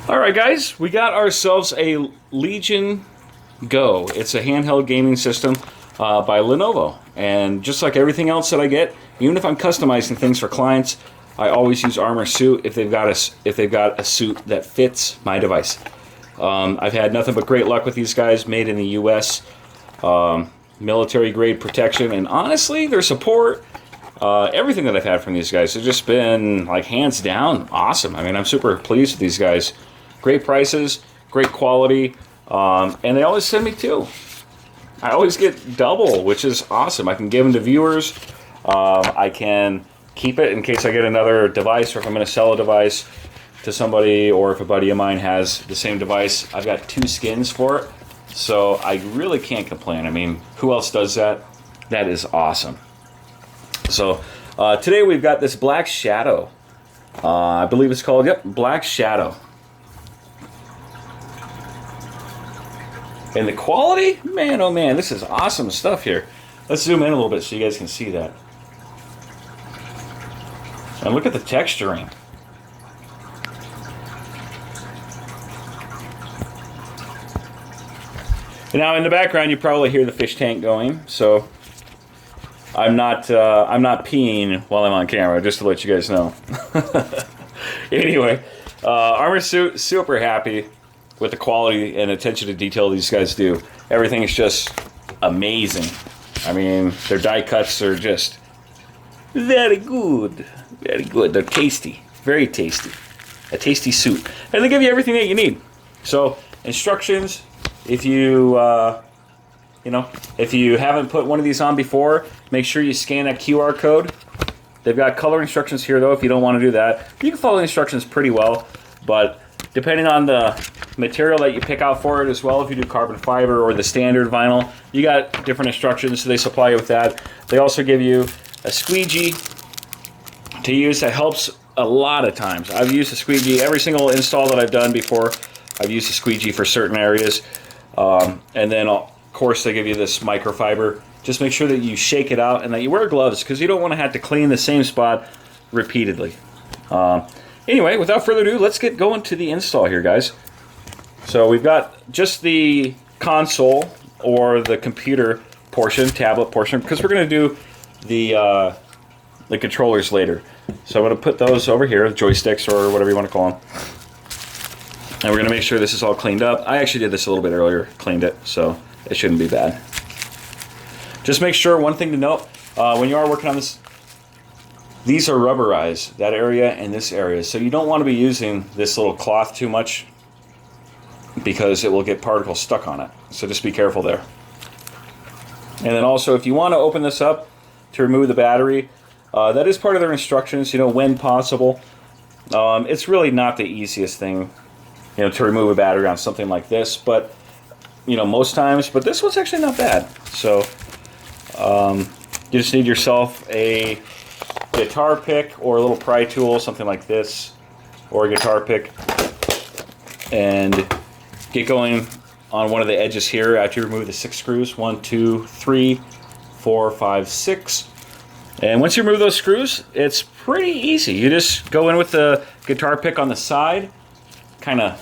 Alright guys, we got ourselves a Legion Go. It's a handheld gaming system by Lenovo. And just like everything else that I get, even if I'm customizing things for clients, I always use ArmorSuit if they've got a suit that fits my device. I've had nothing but great luck with these guys, made in the US. Military grade protection, and honestly, their support, everything that I've had from these guys has just been like hands down awesome. I mean, I'm super pleased with these guys. Great prices, great quality, and they always send me two. I always get double, which is awesome. I can give them to viewers. I can keep it in case I get another device, or if I'm going to sell a device to somebody, or if a buddy of mine has the same device. I've got two skins for it, so I really can't complain. I mean, who else does that? That is awesome. So today we've got this Black Shadow. I believe it's called, yep, Black Shadow. And the quality, man, oh man, this is awesome stuff here. Let's zoom in a little bit so you guys can see that. And look at the texturing. And now in the background you probably hear the fish tank going, so I'm not peeing while I'm on camera, just to let you guys know. Anyway, ArmorSuit, super happy with the quality and attention to detail these guys do. Everything is just amazing. I mean, their die cuts are just very good. Very good. They're tasty. Very tasty. A tasty suit. And they give you everything that you need. So, instructions, if you, if you haven't put one of these on before, make sure you scan that QR code. They've got color instructions here, though, if you don't want to do that. You can follow the instructions pretty well, but depending on the material that you pick out for it as well, if you do carbon fiber or the standard vinyl, you got different instructions, so they supply you with that. They also give you a squeegee to use. That helps a lot of times. I've used a squeegee every single install that I've done before. I've used a squeegee for certain areas. And then, of course, they give you this microfiber. Just make sure that you shake it out and that you wear gloves, because you don't want to have to clean the same spot repeatedly. Anyway, without further ado, let's get going to the install here, guys. So we've got just the console or the computer portion, tablet portion, because we're going to do the controllers later. So I'm going to put those over here, joysticks or whatever you want to call them. And we're going to make sure this is all cleaned up. I actually did this a little bit earlier, cleaned it, so it shouldn't be bad. Just make sure, one thing to note, when you are working on this, these are rubberized, that area and this area. So you don't want to be using this little cloth too much, because it will get particles stuck on it. So just be careful there. And then also, if you want to open this up to remove the battery, that is part of their instructions, when possible. It's really not the easiest thing, to remove a battery on something like this, but, most times. But this one's actually not bad. So you just need yourself a guitar pick or a little pry tool, something like this, or a guitar pick, and get going on one of the edges here after you remove the 6 screws. 1, 2, 3, 4, 5, 6. And once you remove those screws, it's pretty easy. You just go in with the guitar pick on the side, kind of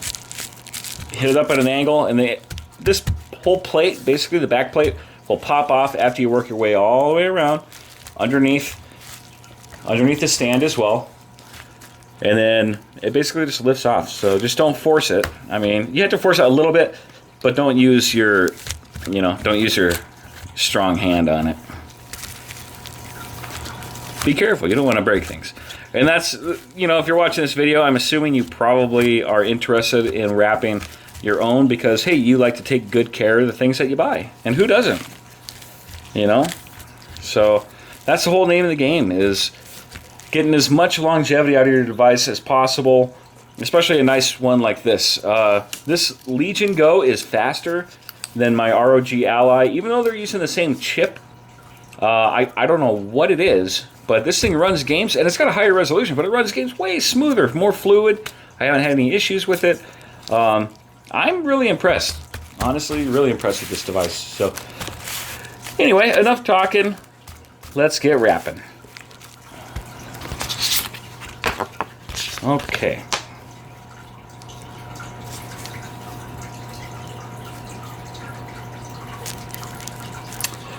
hit it up at an angle, and this whole plate, basically the back plate, will pop off after you work your way all the way around underneath the stand as well. And then it basically just lifts off. So just don't force it. I mean, you have to force it a little bit, but don't use your, don't use your strong hand on it. Be careful, you don't want to break things. And that's, if you're watching this video, I'm assuming you probably are interested in wrapping your own, because, hey, you like to take good care of the things that you buy. And who doesn't? So that's the whole name of the game, is getting as much longevity out of your device as possible, especially a nice one like this. This Legion Go is faster than my ROG Ally, even though they're using the same chip. I don't know what it is, but this thing runs games, and it's got a higher resolution, but it runs games way smoother, more fluid. I haven't had any issues with it. I'm really impressed. Honestly, really impressed with this device. So, anyway, enough talking. Let's get wrapping. Okay.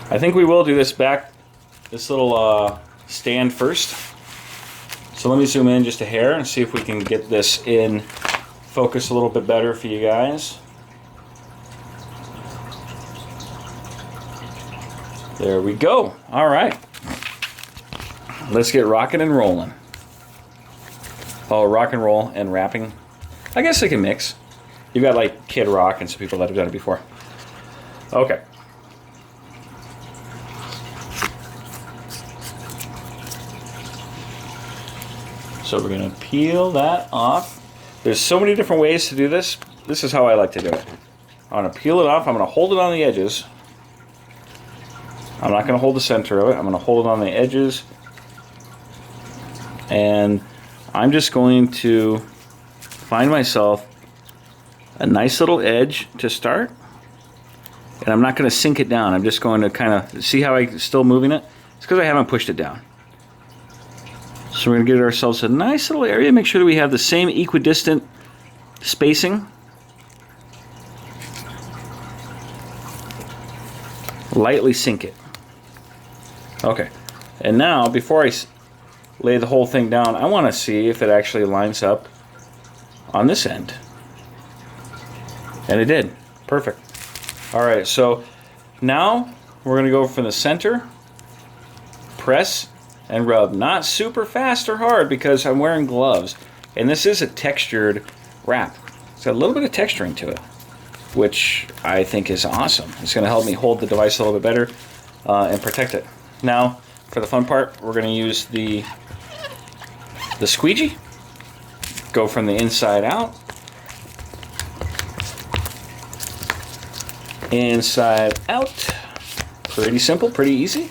I think we will do this little stand first. So let me zoom in just a hair and see if we can get this in focus a little bit better for you guys. There we go. All right. Let's get rocking and rolling. Oh, rock and roll and wrapping. I guess they can mix. You've got like Kid Rock and some people that have done it before. Okay. So we're going to peel that off. There's so many different ways to do this. This is how I like to do it. I'm going to peel it off. I'm going to hold it on the edges. I'm not going to hold the center of it. I'm going to hold it on the edges. And I'm just going to find myself a nice little edge to start. And I'm not going to sink it down. I'm just going to kind of see how I'm still moving it. It's because I haven't pushed it down. So we're going to get ourselves a nice little area. Make sure that we have the same equidistant spacing. Lightly sink it. Okay. And now, before I lay the whole thing down, I want to see if it actually lines up on this end. And it did. Perfect. Alright, so now we're going to go from the center, press, and rub. Not super fast or hard because I'm wearing gloves. And this is a textured wrap. It's got a little bit of texturing to it, which I think is awesome. It's going to help me hold the device a little bit better and protect it. Now, for the fun part, we're going to use the squeegee. Go from the inside out. Inside out. Pretty simple, pretty easy.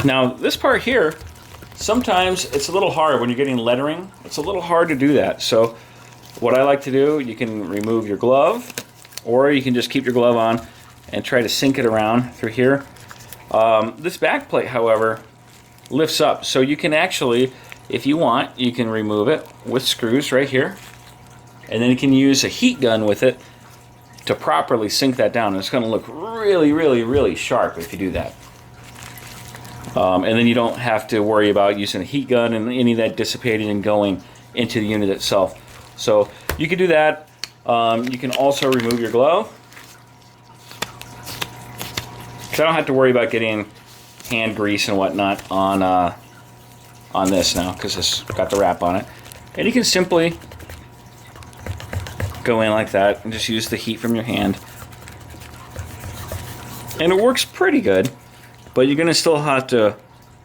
Now, this part here, sometimes it's a little hard when you're getting lettering. It's a little hard to do that. So what I like to do, you can remove your glove, or you can just keep your glove on and try to sink it around through here. This back plate, however, lifts up. So you can actually, if you want, you can remove it with screws right here. And then you can use a heat gun with it to properly sink that down. And it's going to look really, really, really sharp if you do that. And then you don't have to worry about using a heat gun and any of that dissipating and going into the unit itself. So you can do that. You can also remove your glove. Because I don't have to worry about getting hand grease and whatnot on this now, because it's got the wrap on it. And you can simply go in like that and just use the heat from your hand. And it works pretty good. But you're going to still have to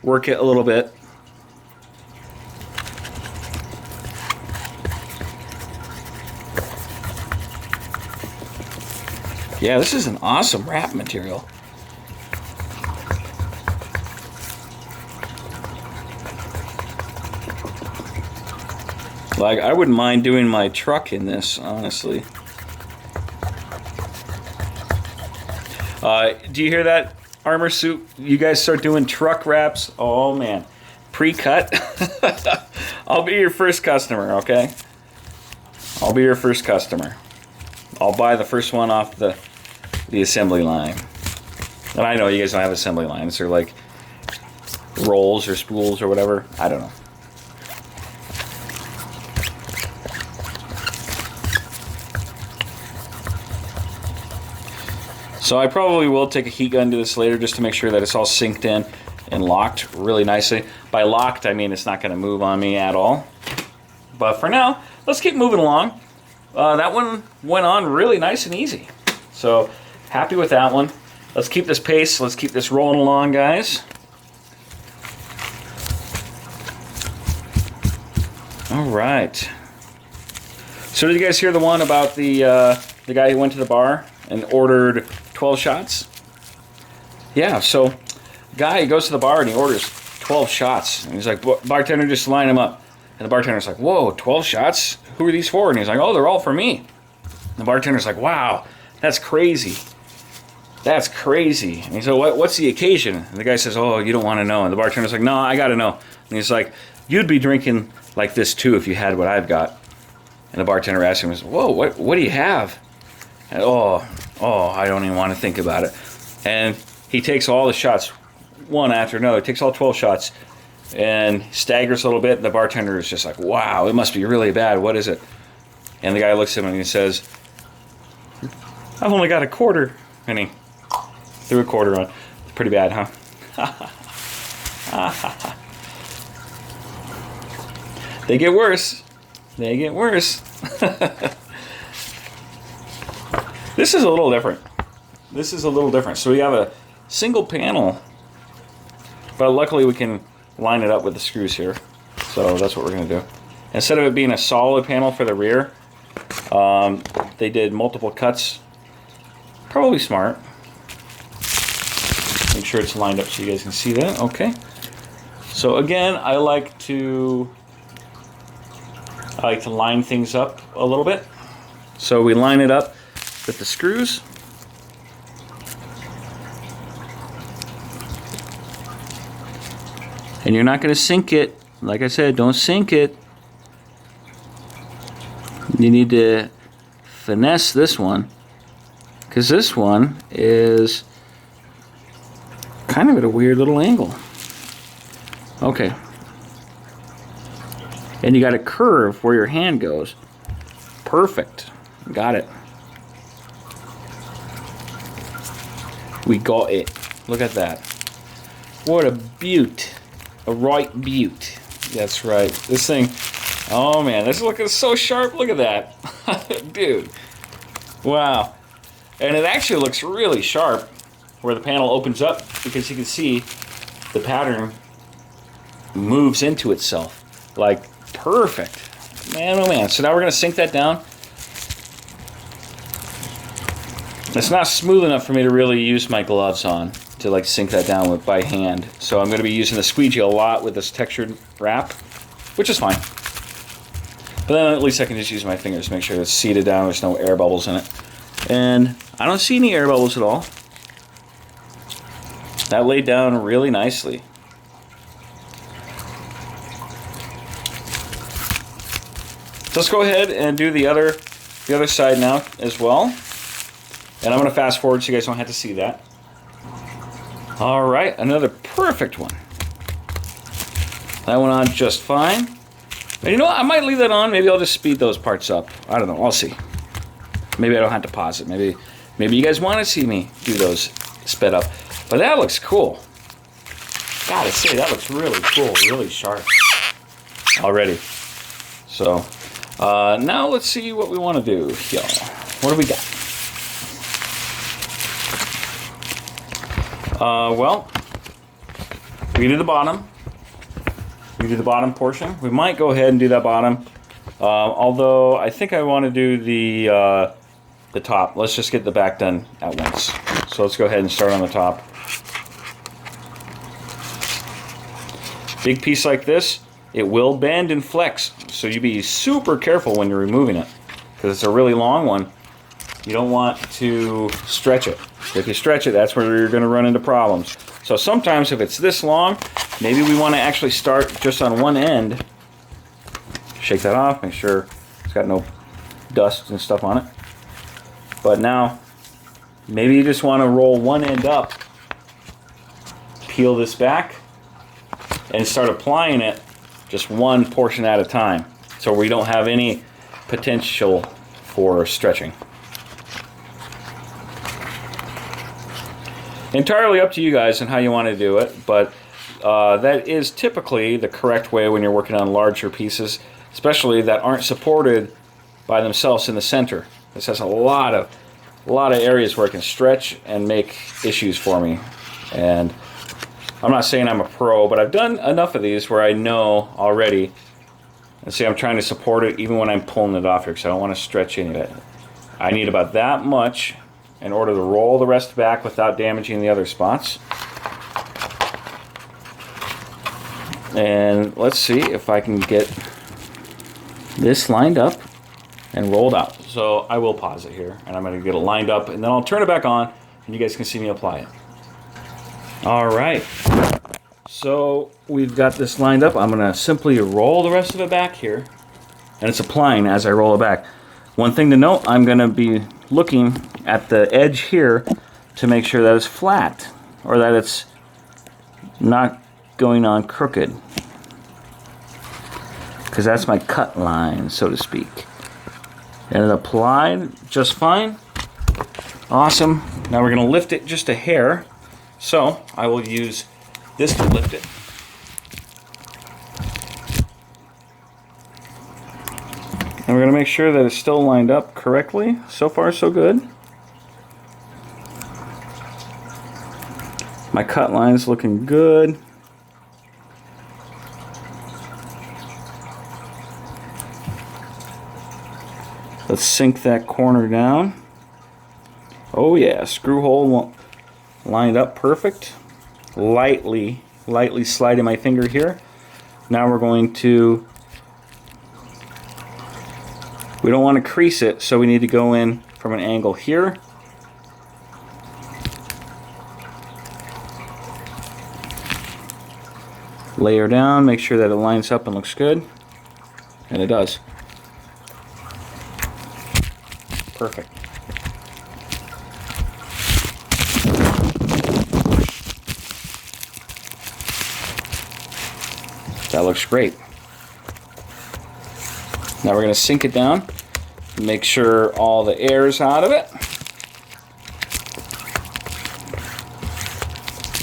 work it a little bit. Yeah, this is an awesome wrap material. Like, I wouldn't mind doing my truck in this, honestly. Do you hear that? ArmorSuit, you guys start doing truck wraps. Oh man, pre-cut. I'll be your first customer, okay? I'll be your first customer. I'll buy the first one off the assembly line. And I know you guys don't have assembly lines. They're like rolls or spools or whatever. I don't know. So I probably will take a heat gun to this later just to make sure that it's all synced in and locked really nicely. By locked, I mean it's not going to move on me at all. But for now, let's keep moving along. That one went on really nice and easy. So happy with that one. Let's keep this pace. Let's keep this rolling along, guys. All right. So did you guys hear the one about the guy who went to the bar and ordered 12 shots? Yeah, so guy goes to the bar and he orders 12 shots. And he's like, bartender, just line them up. And the bartender's like, whoa, 12 shots? Who are these for? And he's like, oh, they're all for me. And the bartender's like, wow, that's crazy. That's crazy. And he's like, what's the occasion? And the guy says, oh, you don't want to know. And the bartender's like, no, I got to know. And he's like, you'd be drinking like this too if you had what I've got. And the bartender asked him, whoa, what do you have? And, oh, I don't even want to think about it. And he takes all the shots one after another, takes all 12 shots, and staggers a little bit, and the bartender is just like, wow, it must be really bad, what is it? And the guy looks at him and he says, I've only got a quarter. And he threw a quarter on. Pretty bad, huh? They get worse. They get worse. This is a little different. This is a little different. So we have a single panel, but luckily we can line it up with the screws here. So that's what we're going to do. Instead of it being a solid panel for the rear, they did multiple cuts. Probably smart. Make sure it's lined up so you guys can see that. Okay. So again, I like to line things up a little bit. So we line it up with the screws. And you're not going to sink it. Like I said, don't sink it. You need to finesse this one, because this one is kind of at a weird little angle. Okay. And you got a curve where your hand goes. Perfect. Got it. We got it. Look at that. What a beaut. A right beaut. That's right. This thing, oh man, this is looking so sharp. Look at that. Dude. Wow. And it actually looks really sharp where the panel opens up, because you can see the pattern moves into itself. Like, perfect. Man, oh man. So now we're going to sink that down. It's not smooth enough for me to really use my gloves on to like sink that down with by hand. So I'm going to be using the squeegee a lot with this textured wrap, which is fine. But then at least I can just use my fingers to make sure it's seated down, there's no air bubbles in it. And I don't see any air bubbles at all. That laid down really nicely. So let's go ahead and do the other side now as well. And I'm going to fast forward so you guys don't have to see that. All right, another perfect one. That went on just fine. And you know what? I might leave that on. Maybe I'll just speed those parts up. I don't know. I'll see. Maybe I don't have to pause it. Maybe you guys want to see me do those sped up. But that looks cool. Gotta say, that looks really cool. Really sharp already. So now let's see what we want to do, y'all. What do we got? Well, we do the bottom. We do the bottom portion. We might go ahead and do that bottom. Although I think I want to do the top. Let's just get the back done at once. So let's go ahead and start on the top. Big piece like this, it will bend and flex. So you be super careful when you're removing it, because it's a really long one. You don't want to stretch it. If you stretch it, that's where you're going to run into problems. So sometimes if it's this long, maybe we want to actually start just on one end. Shake that off, make sure it's got no dust and stuff on it. But now, maybe you just want to roll one end up, peel this back, and start applying it just one portion at a time, so we don't have any potential for stretching. Entirely up to you guys and how you want to do it, but that is typically the correct way when you're working on larger pieces, especially that aren't supported by themselves in the center. This has a lot of areas where it can stretch and make issues for me. And I'm not saying I'm a pro, but I've done enough of these where I know already. And see, I'm trying to support it even when I'm pulling it off here, because I don't want to stretch any of it. I need about that much in order to roll the rest back without damaging the other spots. And let's see if I can get this lined up and rolled out. So I will pause it here, and I'm going to get it lined up, and then I'll turn it back on, and you guys can see me apply it. All right. So we've got this lined up. I'm going to simply roll the rest of it back here, and it's applying as I roll it back. One thing to note, I'm going to be looking at the edge here to make sure that it's flat. or that it's not going on crooked, because that's my cut line, so to speak. And it applied just fine. Awesome. Now we're going to lift it just a hair, so I will use this to lift it. And we're going to make sure that it's still lined up correctly. So far, so good. My cut line's looking good. Let's sink that corner down. Oh yeah, screw hole lined up perfect. Lightly sliding my finger here. Now we're going to, we don't want to crease it, so we need to go in from an angle here. Layer down, make sure that it lines up and looks good. And it does. Perfect. That looks great. Now we're going to sink it down, make sure all the air is out of it.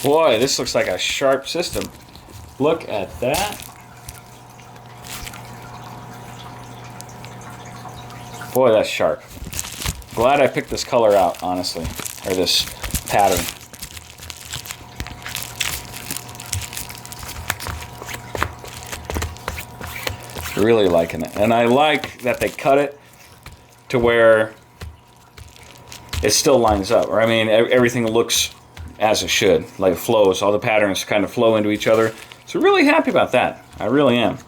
Boy, this looks like a sharp system. Look at that. Boy, that's sharp. Glad I picked this color out, honestly, or this pattern. Really liking it. And I like that they cut it to where it still lines up. Or I mean, everything looks as it should, like it flows. All the patterns kind of flow into each other. So really happy about that. I really am.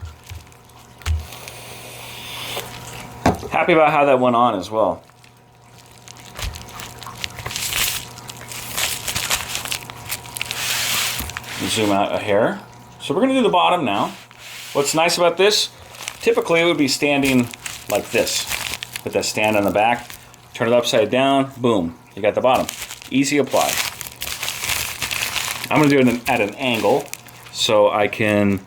Happy about how that went on as well. Zoom out a hair. So we're going to do the bottom now. What's nice about this, typically it would be standing like this. Put that stand on the back, turn it upside down, boom, you got the bottom. Easy apply. I'm going to do it at an angle so I can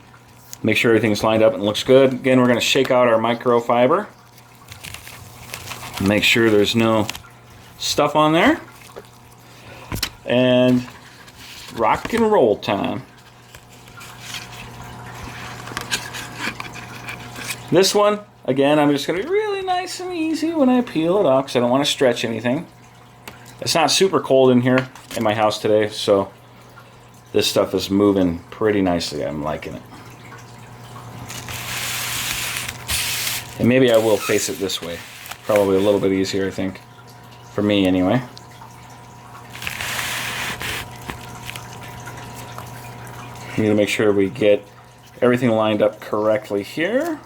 make sure everything's lined up and looks good. Again, we're going to shake out our microfiber. Make sure there's no stuff on there. And rock and roll time. This one, again, I'm just going to be really nice and easy when I peel it off because I don't want to stretch anything. It's not super cold in here in my house today, so this stuff is moving pretty nicely. I'm liking it. And maybe I will face it this way. Probably a little bit easier, I think. For me, anyway. We need to make sure we get everything lined up correctly here.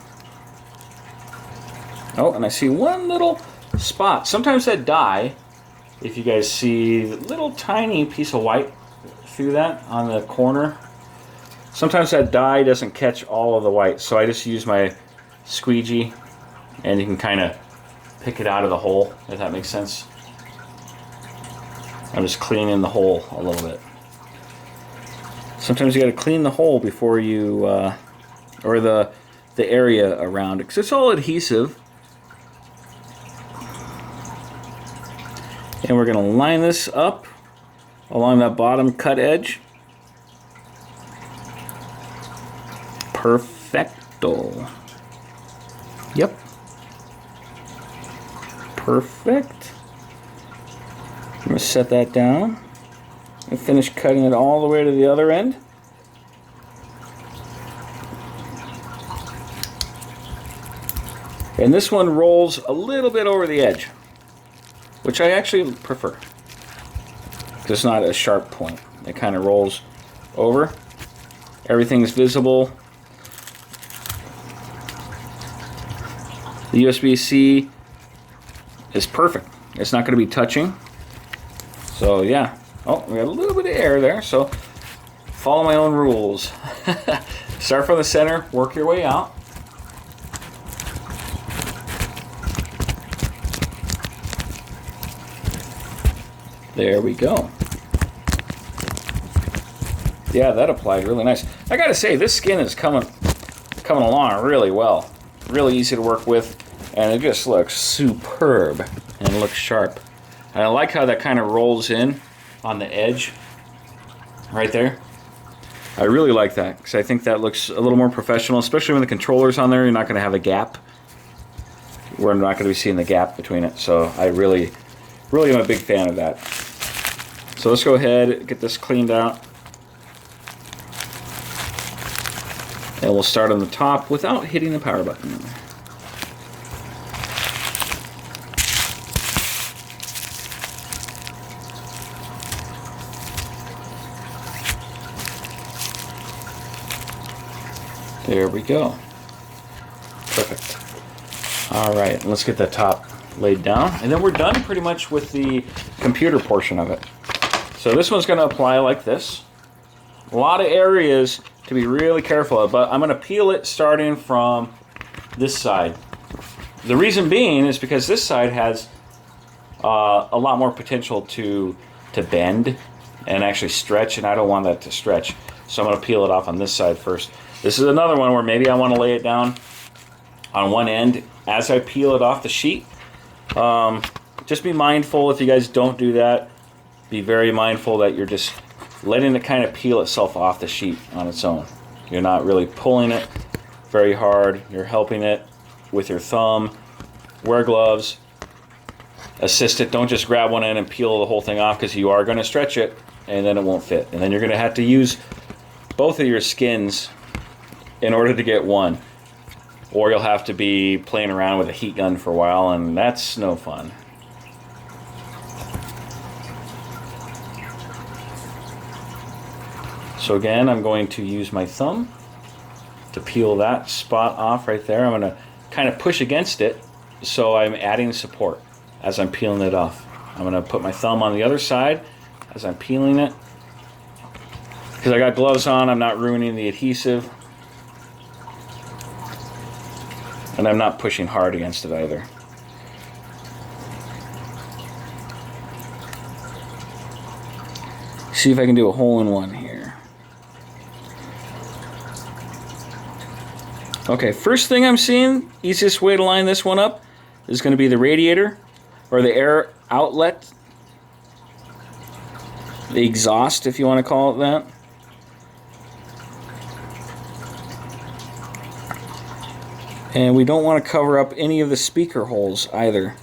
Oh, and I see one little spot. Sometimes that dye, if you guys see the little tiny piece of white through that on the corner, sometimes that dye doesn't catch all of the white. So I just use my squeegee and you can kind of pick it out of the hole, if that makes sense. I'm just cleaning the hole a little bit. Sometimes you got to clean the hole before you, or the area around it, because it's all adhesive. And we're going to line this up along that bottom cut edge. Perfecto. Yep. Perfect. I'm going to set that down and finish cutting it all the way to the other end. And this one rolls a little bit over the edge, which I actually prefer. It's not a sharp point. It kind of rolls over. Everything's visible. The USB-C is perfect. It's not going to be touching. So yeah. Oh, we got a little bit of air there, so follow my own rules. Start from the center, work your way out. There we go. Yeah, that applied really nice. I gotta say, this skin is coming along really well. Really easy to work with, and it just looks superb and looks sharp. And I like how that kind of rolls in on the edge right there. I really like that because I think that looks a little more professional, especially when the controller's on there. You're not going to have a gap. We're not going to be seeing the gap between it. So I really am a big fan of that. So let's go ahead and get this cleaned out. And we'll start on the top without hitting the power button. There we go. Perfect. All right, let's get the top laid down. And then we're done pretty much with the computer portion of it. So this one's going to apply like this. A lot of areas to be really careful of, but I'm going to peel it starting from this side. The reason being is because this side has a lot more potential to bend and actually stretch, and I don't want that to stretch. So I'm going to peel it off on this side first. This is another one where maybe I want to lay it down on one end as I peel it off the sheet. Just be mindful if you guys don't do that. Be very mindful that you're just letting it kind of peel itself off the sheet on its own. You're not really pulling it very hard. You're helping it with your thumb. Wear gloves. Assist it. Don't just grab one end and peel the whole thing off, because you are going to stretch it and then it won't fit. And then you're going to have to use both of your skins in order to get one. Or you'll have to be playing around with a heat gun for a while, and that's no fun. So again, I'm going to use my thumb to peel that spot off right there. I'm going to kind of push against it, so I'm adding support as I'm peeling it off. I'm going to put my thumb on the other side as I'm peeling it. Because I got gloves on, I'm not ruining the adhesive. And I'm not pushing hard against it either. See if I can do a hole-in-one here. Okay, first thing I'm seeing, easiest way to line this one up is going to be the radiator, or the air outlet, the exhaust, if you want to call it that. And we don't want to cover up any of the speaker holes either.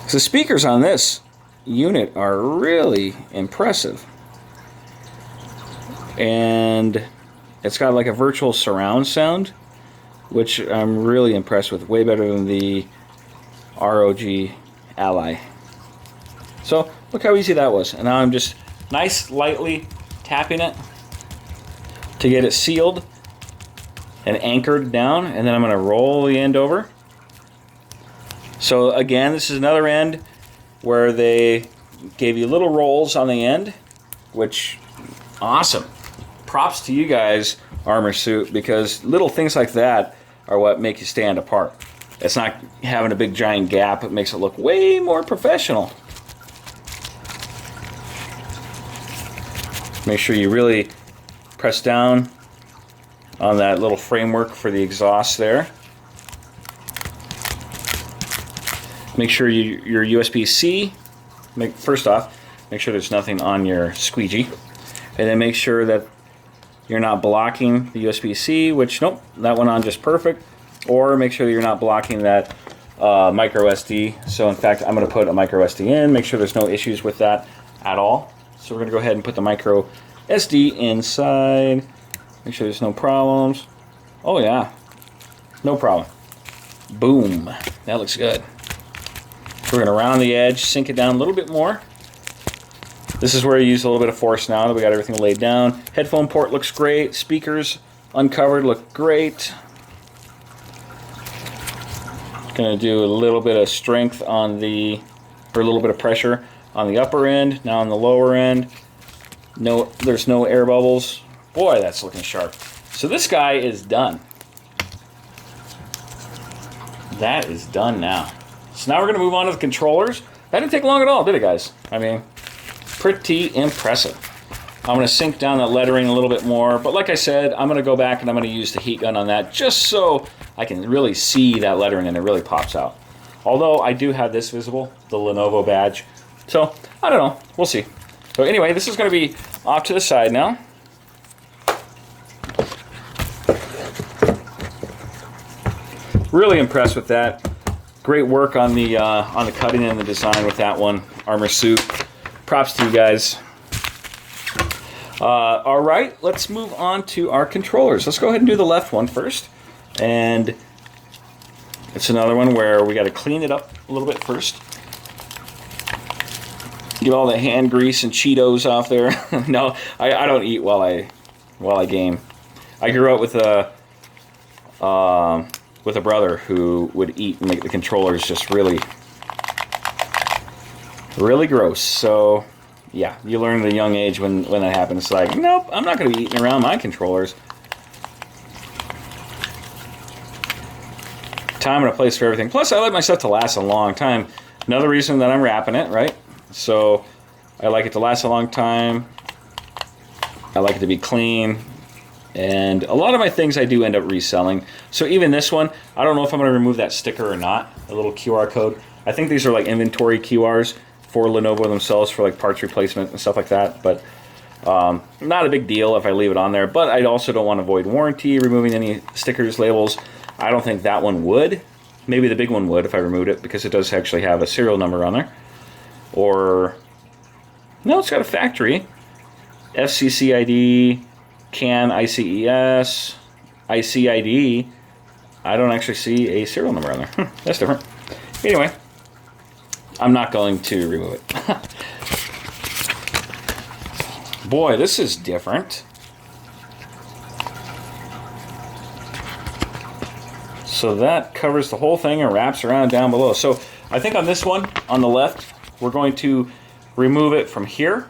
So the speakers on this unit are really impressive. And it's got like a virtual surround sound, which I'm really impressed with. Way better than the ROG Ally. So look how easy that was. And now I'm just lightly tapping it to get it sealed and anchored down, and then I'm going to roll the end over. So again, this is another end where they gave you little rolls on the end, which, awesome. Props to you guys, ArmorSuit, because little things like that are what make you stand apart. It's not having a big giant gap. It makes it look way more professional. Make sure you really press down on that little framework for the exhaust there. Make sure your USB-C, first off, make sure there's nothing on your squeegee. And then make sure that you're not blocking the USB-C, which, nope, that went on just perfect. Or make sure that you're not blocking that micro SD. So in fact, I'm going to put a micro SD in, make sure there's no issues with that at all. So we're going to go ahead and put the micro SD inside. Make sure there's no problems. Oh yeah, no problem. Boom, that looks good. We're gonna round the edge, sink it down a little bit more. This is where you use a little bit of force now that we got everything laid down. Headphone port looks great. Speakers uncovered look great. Gonna do a little bit of strength on the, or a little bit of pressure on the upper end. Now on the lower end, no, there's no air bubbles. Boy, that's looking sharp. So this guy is done. That is done now. So now we're going to move on to the controllers. That didn't take long at all, did it, guys? I mean, pretty impressive. I'm going to sink down that lettering a little bit more. But like I said, I'm going to go back and I'm going to use the heat gun on that just so I can really see that lettering and it really pops out. Although I do have this visible, the Lenovo badge. So, I don't know. We'll see. So anyway, this is going to be off to the side now. Really impressed with that. Great work on the cutting and the design with that one. ArmorSuit. Props to you guys. All right, let's move on to our controllers. Let's go ahead and do the left one first. And it's another one where we got to clean it up a little bit first. Get all the hand grease and Cheetos off there. No, I don't eat while I game. I grew up with a brother who would eat and make the controllers just really gross. So yeah, you learn at a young age when that happens. It's like, nope, I'm not going to be eating around my controllers. Time and a place for everything. Plus, I like my stuff to last a long time. Another reason that I'm wrapping it, right? So I like it to last a long time. I like it to be clean. And a lot of my things I do end up reselling. So even this one, I don't know if I'm going to remove that sticker or not, a little QR code. I think these are like inventory QRs for Lenovo themselves for like parts replacement and stuff like that. But not a big deal if I leave it on there. But I also don't want to void warranty, removing any stickers, labels. I don't think that one would. Maybe the big one would if I removed it, because it does actually have a serial number on there. Or, no, it's got a factory. FCC ID, CAN, ICES, ICID. I don't actually see a serial number on there. That's different. Anyway, I'm not going to remove it. Boy, this is different. So that covers the whole thing and wraps around down below. So I think on this one, on the left, we're going to remove it from here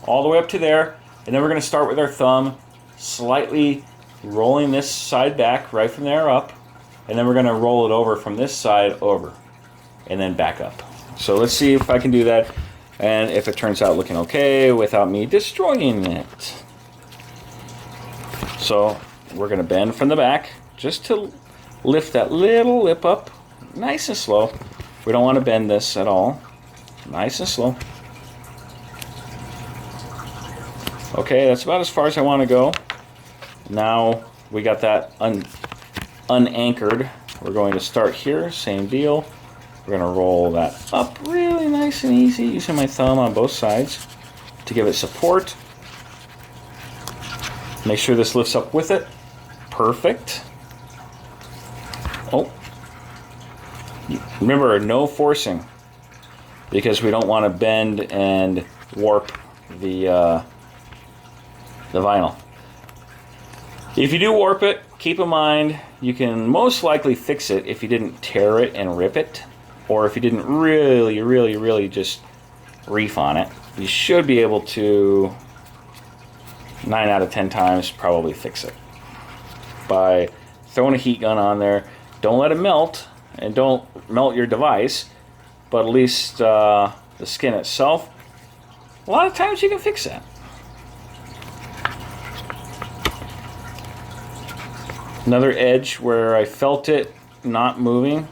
all the way up to there. And then we're going to start with our thumb, slightly rolling this side back right from there up. And then we're going to roll it over from this side over and then back up. So let's see if I can do that and if it turns out looking okay without me destroying it. So we're going to bend from the back just to lift that little lip up nice and slow. We don't want to bend this at all. Nice and slow. Okay, that's about as far as I want to go. Now we got that unanchored. We're going to start here, same deal. We're going to roll that up really nice and easy using my thumb on both sides to give it support. Make sure this lifts up with it. Perfect. Oh, remember, no forcing, because we don't want to bend and warp the vinyl. If you do warp it, keep in mind you can most likely fix it if you didn't tear it and rip it, or if you didn't really just reef on it. You should be able to 9 out of 10 times probably fix it by throwing a heat gun on there. Don't let it melt, and don't melt your device, but at least the skin itself, a lot of times you can fix that. Another edge where I felt it not moving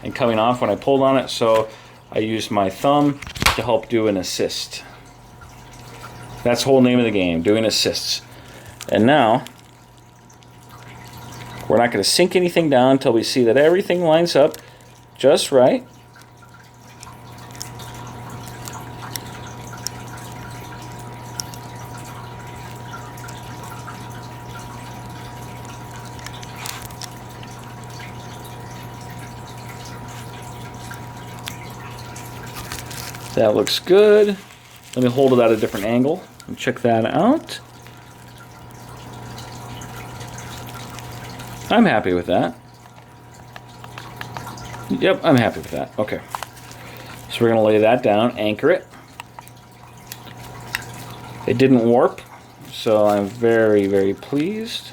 and coming off when I pulled on it, so I used my thumb to help do an assist. That's the whole name of the game, doing assists. And now, we're not going to sink anything down until we see that everything lines up just right. That looks good. Let me hold it at a different angle and check that out. I'm happy with that. Yep, I'm happy with that. Okay. So we're going to lay that down, anchor it. It didn't warp, so I'm very pleased.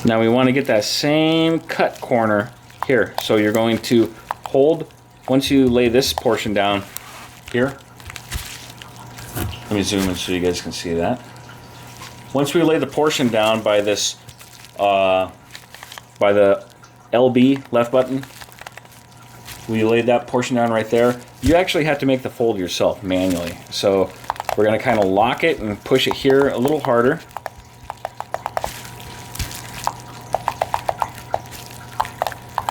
Now we want to get that same cut corner here. So you're going to hold, once you lay this portion down here, Let me zoom in so you guys can see that. Once we lay the portion down by this, by the LB left button, we laid that portion down right there. You actually have to make the fold yourself manually. So we're going to kind of lock it and push it here a little harder.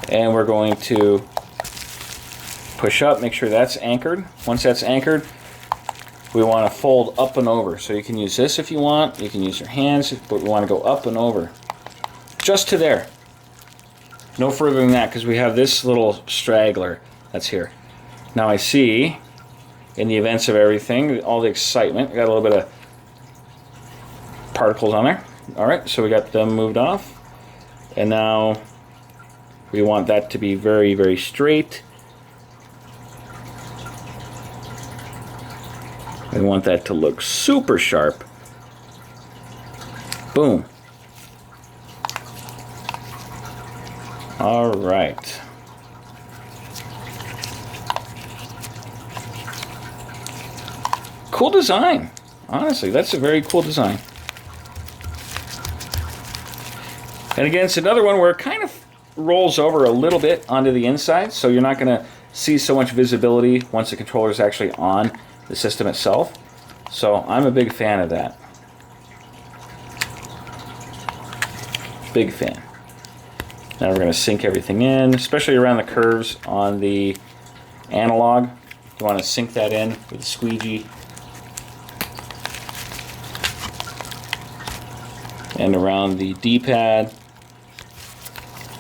And we're going to push up, make sure that's anchored. Once that's anchored, we want to fold up and over. So you can use this if you want, you can use your hands, but we want to go up and over. Just to there. No further than that, because we have this little straggler that's here. Now I see, in the events of everything, all the excitement, we got a little bit of particles on there. Alright, so we got them moved off. And now we want that to be very, very straight. We want that to look super sharp. Boom. All right. Cool design. Honestly, that's a very cool design. And again, it's another one where it kind of rolls over a little bit onto the inside, so you're not going to see so much visibility once the controller is actually on the system itself. So I'm a big fan of that. Big fan. Now we're going to sink everything in, especially around the curves on the analog. You want to sink that in with a squeegee. And around the D-pad.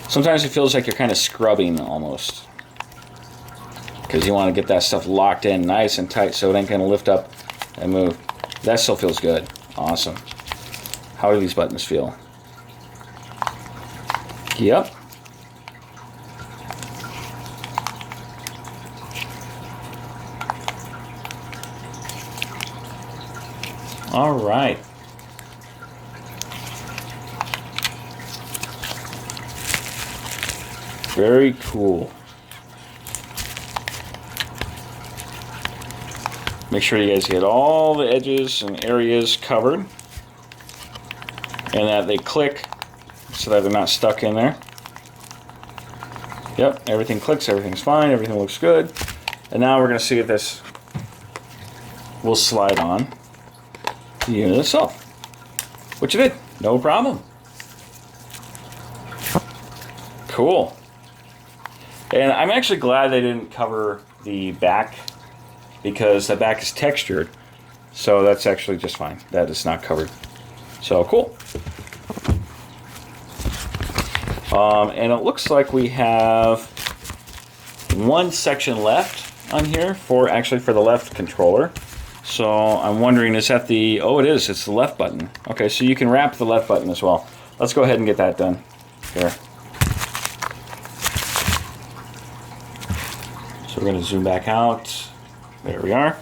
Sometimes it feels like you're kind of scrubbing almost, because you want to get that stuff locked in nice and tight so it ain't going to lift up and move. That still feels good. Awesome. How do these buttons feel? Yep. All right. Very cool. Make sure you guys get all the edges and areas covered, and that they click so that they're not stuck in there. Yep, everything clicks, everything's fine, everything looks good. And now we're going to see if this will slide on the unit itself, which it did, no problem. Cool. And I'm actually glad they didn't cover the back, because the back is textured, so that's actually just fine. That is not covered. So cool. And it looks like we have one section left on here for the left controller. So I'm wondering, is that the, oh it is, it's the left button. Okay, so you can wrap the left button as well. Let's go ahead and get that done. Here. So we're going to zoom back out. There we are.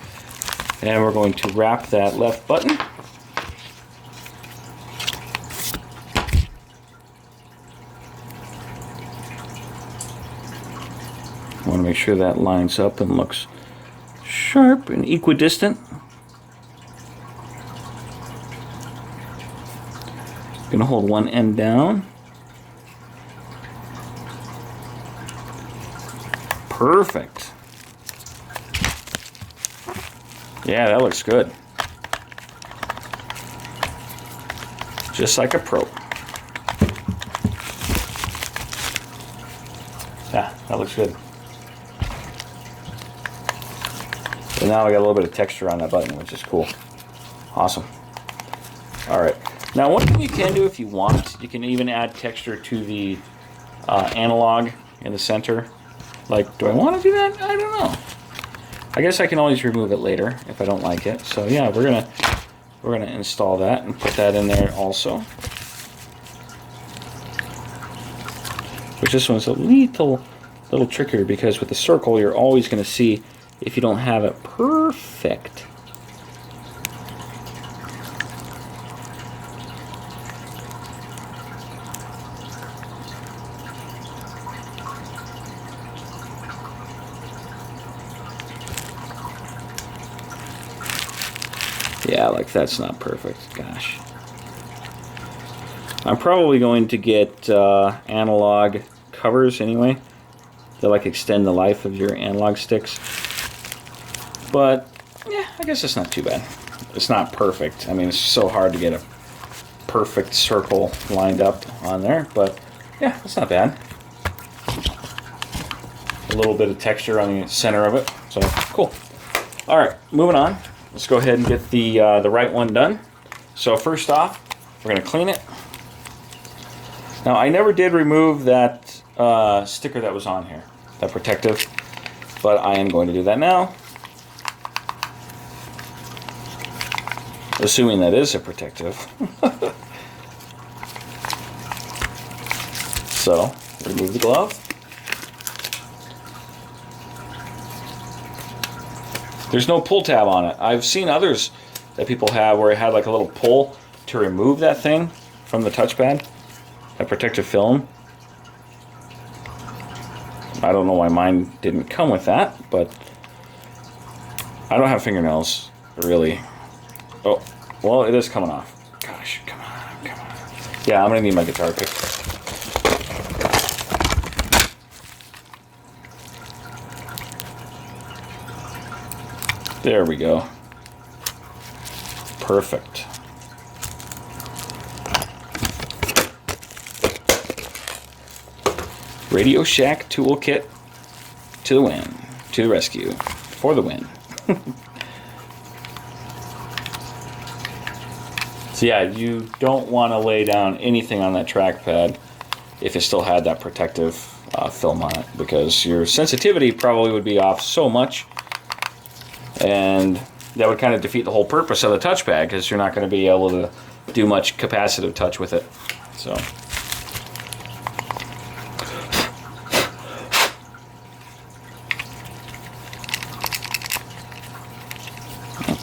And we're going to wrap that left button. I want to make sure that lines up and looks sharp and equidistant. Going to hold one end down. Perfect. Yeah, that looks good. Just like a pro. Yeah, that looks good. And now we got a little bit of texture on that button, which is cool. Awesome. All right. Now, one thing you can do if you want, you can even add texture to the analog in the center. Like, do I want to do that? I don't know. I guess I can always remove it later if I don't like it. So yeah, we're gonna install that and put that in there also. Which this one's a little trickier, because with the circle you're always going to see if you don't have it perfect. Yeah, like that's not perfect. Gosh. I'm probably going to get analog covers anyway. They like extend the life of your analog sticks. But yeah, I guess it's not too bad. It's not perfect. I mean, it's so hard to get a perfect circle lined up on there, but yeah, it's not bad. A little bit of texture on the center of it, so cool. All right, moving on. Let's go ahead and get the right one done. So first off, we're going to clean it. Now, I never did remove that sticker that was on here, that protective, but I am going to do that now. Assuming that is a protective. So, remove the glove. There's no pull tab on it. I've seen others that people have where it had like a little pull to remove that thing from the touchpad, that protective film. I don't know why mine didn't come with that, but I don't have fingernails, really. Oh, well, it is coming off. Gosh, come on, come on. Yeah, I'm gonna need my guitar pick. There we go. Perfect. Radio Shack toolkit to the win, to the rescue, for the win. So yeah, you don't want to lay down anything on that trackpad if it still had that protective film on it, because your sensitivity probably would be off so much, and that would kind of defeat the whole purpose of the touchpad, because you're not going to be able to do much capacitive touch with it. So.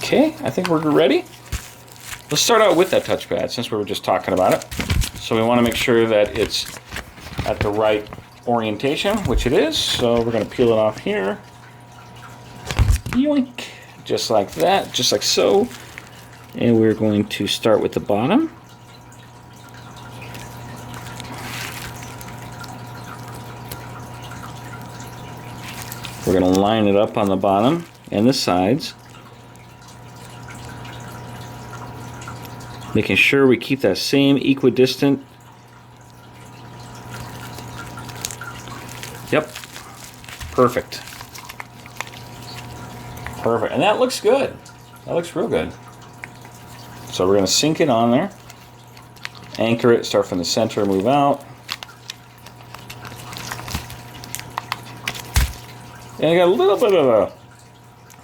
Okay, I think we're ready. Let's start out with that touchpad since we were just talking about it. So we want to make sure that it's at the right orientation, which it is. So we're going to peel it off here. Yoink. Just like that, just like so. And we're going to start with the bottom. We're going to line it up on the bottom and the sides, making sure we keep that same equidistant. Yep, perfect. Perfect, and that looks good. That looks real good. So we're going to sink it on there, anchor it, start from the center, move out. And I got a little bit of a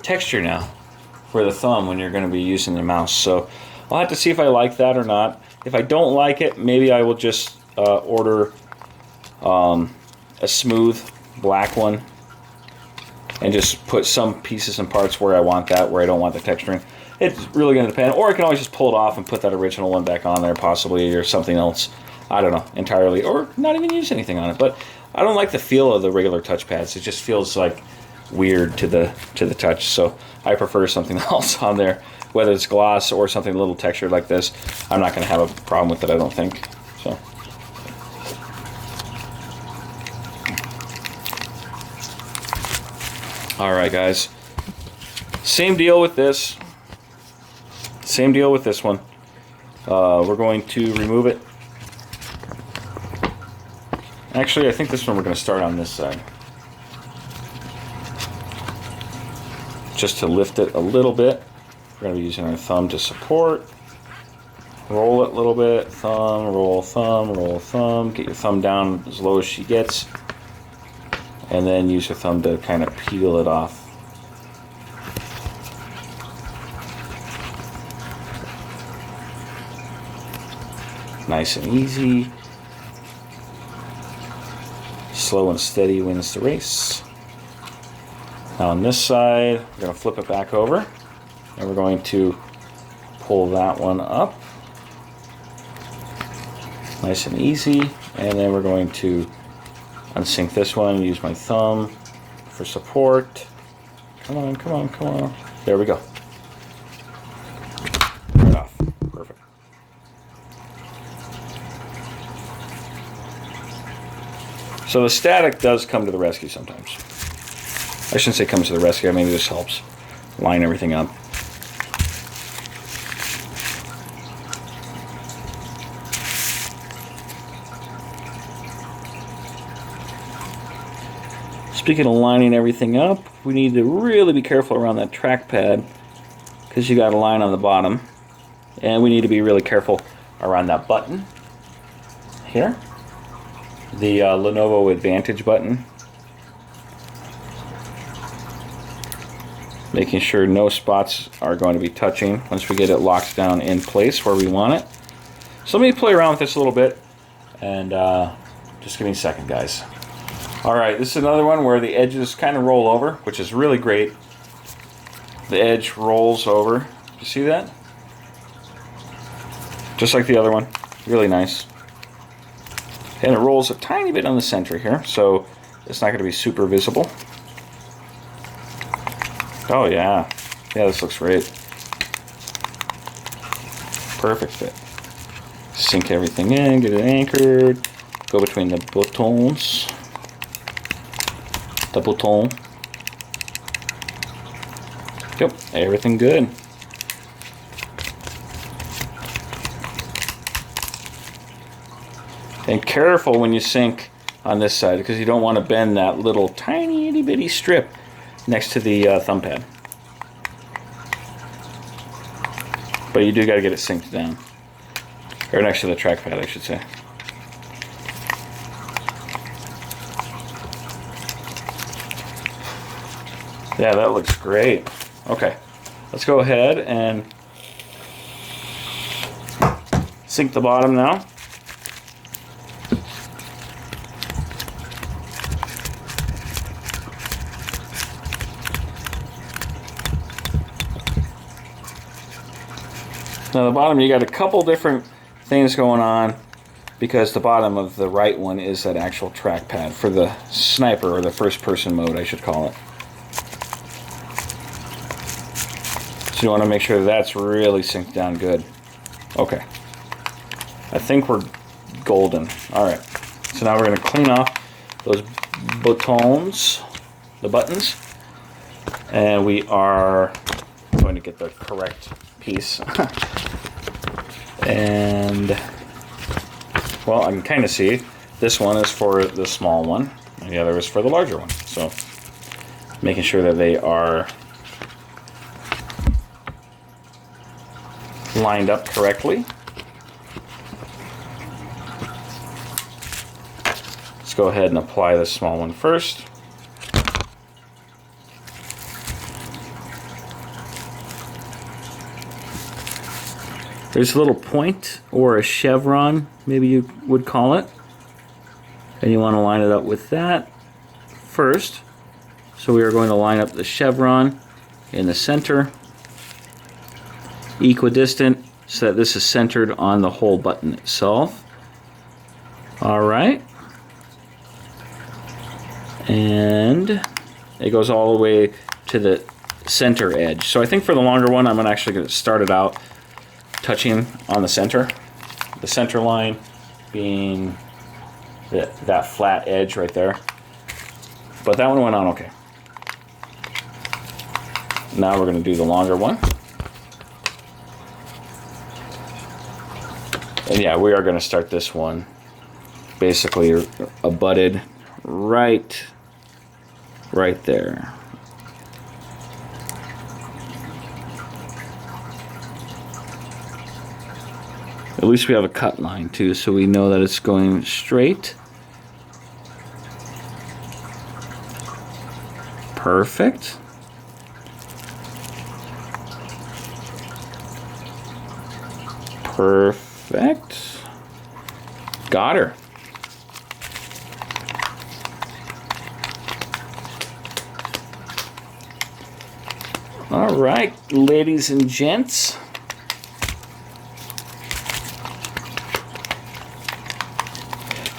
texture now for the thumb when you're going to be using the mouse. So I'll have to see if I like that or not. If I don't like it, maybe I will just order a smooth black one and just put some pieces and parts where I want that, where I don't want the texturing. It's really going to depend. Or I can always just pull it off and put that original one back on there possibly, or something else. I don't know, entirely. Or not even use anything on it. But I don't like the feel of the regular touchpads. It just feels like weird to the touch. So I prefer something else on there. Whether it's gloss or something a little textured like this, I'm not going to have a problem with it, I don't think. So. All right, guys. Same deal with this. Same deal with this one. We're going to remove it. Actually, I think this one we're going to start on this side. Just to lift it a little bit. We're going to be using our thumb to support. Roll it a little bit. Thumb, roll, thumb, roll, thumb. Get your thumb down as low as she gets. And then use your thumb to kind of peel it off. Nice and easy. Slow and steady wins the race. Now on this side, we're going to flip it back over. And we're going to pull that one up. Nice and easy. And then we're going to unsync this one, use my thumb for support. Come on, come on, come on. There we go. So the static does come to the rescue sometimes. I shouldn't say comes to the rescue, I mean it just helps line everything up. Speaking of lining everything up, we need to really be careful around that trackpad because you got a line on the bottom. And we need to be really careful around that button here. The Lenovo Advantage button. Making sure no spots are going to be touching once we get it locked down in place where we want it. So let me play around with this a little bit and just give me a second, guys. Alright, this is another one where the edges kind of roll over, which is really great. The edge rolls over. You see that? Just like the other one. Really nice. And it rolls a tiny bit on the center here, so it's not going to be super visible. Oh yeah. Yeah, this looks great. Perfect fit. Sink everything in, get it anchored. Go between the buttons. The button. Yep, everything good. And careful when you sink on this side because you don't want to bend that little tiny itty bitty strip next to the thumb pad. But you do got to get it synced down. Or next to the trackpad, I should say. Yeah, that looks great. Okay, let's go ahead and sink the bottom now. Now the bottom, you got a couple different things going on because the bottom of the right one is that actual trackpad for the sniper, or the first person mode I should call it. So you want to make sure that's really synced down good. Okay. I think we're golden. Alright. So now we're going to clean off those buttons, the buttons, and we are going to get the correct piece. And, well, I can kind of see this one is for the small one, and the other is for the larger one. So, making sure that they are lined up correctly. Let's go ahead and apply the small one first. There's a little point, or a chevron, maybe you would call it. And you want to line it up with that first. So we are going to line up the chevron in the center, equidistant, so that this is centered on the whole button itself. Alright. And it goes all the way to the center edge. So I think for the longer one, I'm actually going to start it out touching on the center line being that flat edge right there. But that one went on okay. Now we're going to do the longer one. And yeah, we are going to start this one basically abutted right there. At least we have a cut line too, so we know that it's going straight. Perfect. Perfect. Got her. All right, ladies and gents.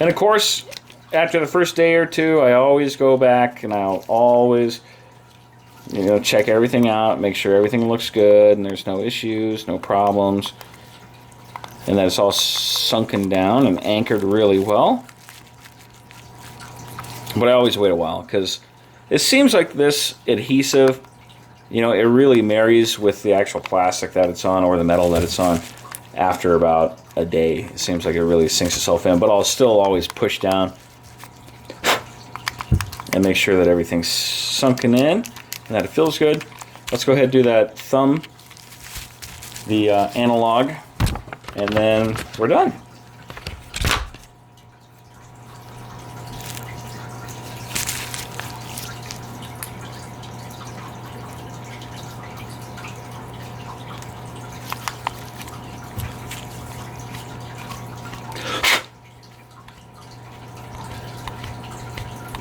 And of course, after the first day or two, I always go back and I'll always, check everything out, make sure everything looks good and there's no issues, no problems, and that it's all sunken down and anchored really well. but I always wait a while because it seems like this adhesive, you know, it really marries with the actual plastic that it's on or the metal that it's on after about a day. It seems like it really sinks itself in, but I'll still always push down and make sure that everything's sunken in and that it feels good. Let's go ahead and do that thumb, the analog, and then we're done.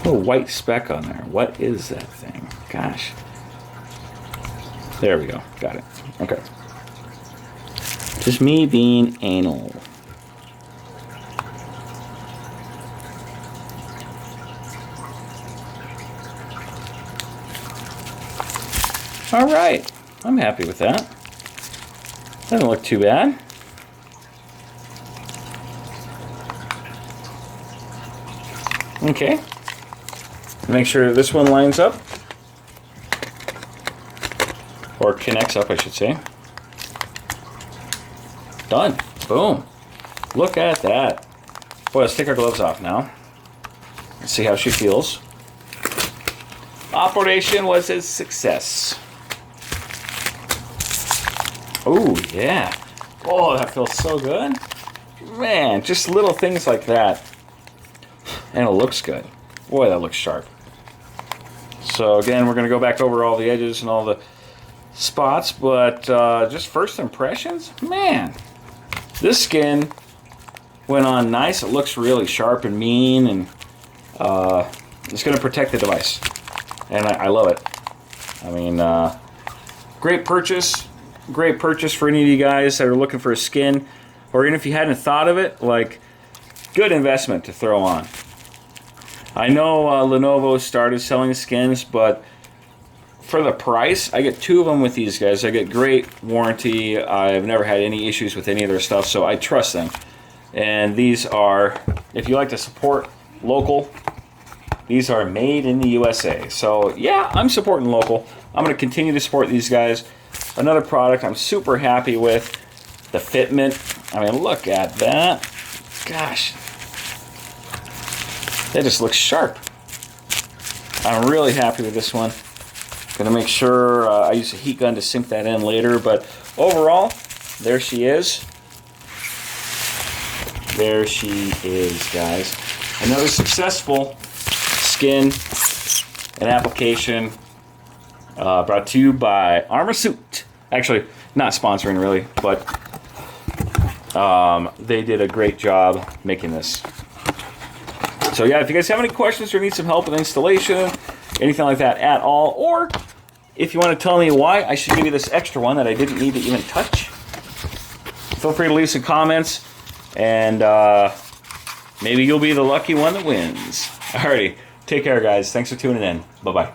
A white speck on there. What is that thing? Gosh. There we go. Got it. Okay. Just me being anal. All right. I'm happy with that. Doesn't look too bad. Okay. Make sure this one lines up, or connects up, I should say. Done. Boom. Look at that. Boy, let's take our gloves off now. Let's see how she feels. Operation was a success. Oh, yeah. Oh, that feels so good. Man, just little things like that. And it looks good. Boy, that looks sharp. So again, we're going to go back over all the edges and all the spots, but just first impressions, man, this skin went on nice. It looks really sharp and mean, and it's going to protect the device, and I love it. I mean, great purchase for any of you guys that are looking for a skin, or even if you hadn't thought of it, like, good investment to throw on. I know Lenovo started selling skins, but for the price, I get 2 of them with these guys. I get great warranty. I've never had any issues with any of their stuff, so I trust them. And these are, if you like to support local, these are made in the USA. So yeah, I'm supporting local. I'm going to continue to support these guys. Another product I'm super happy with, the fitment. I mean, look at that. Gosh. That just looks sharp. I'm really happy with this one. Gonna make sure I use a heat gun to sink that in later, but overall, there she is. There she is, guys. Another successful skin and application brought to you by ArmorSuit. Actually, not sponsoring really, but they did a great job making this. So yeah, if you guys have any questions or need some help with installation, anything like that at all, or if you want to tell me why I should give you this extra one that I didn't need to even touch, feel free to leave some comments, and maybe you'll be the lucky one that wins. Alrighty, take care guys. Thanks for tuning in. Bye-bye.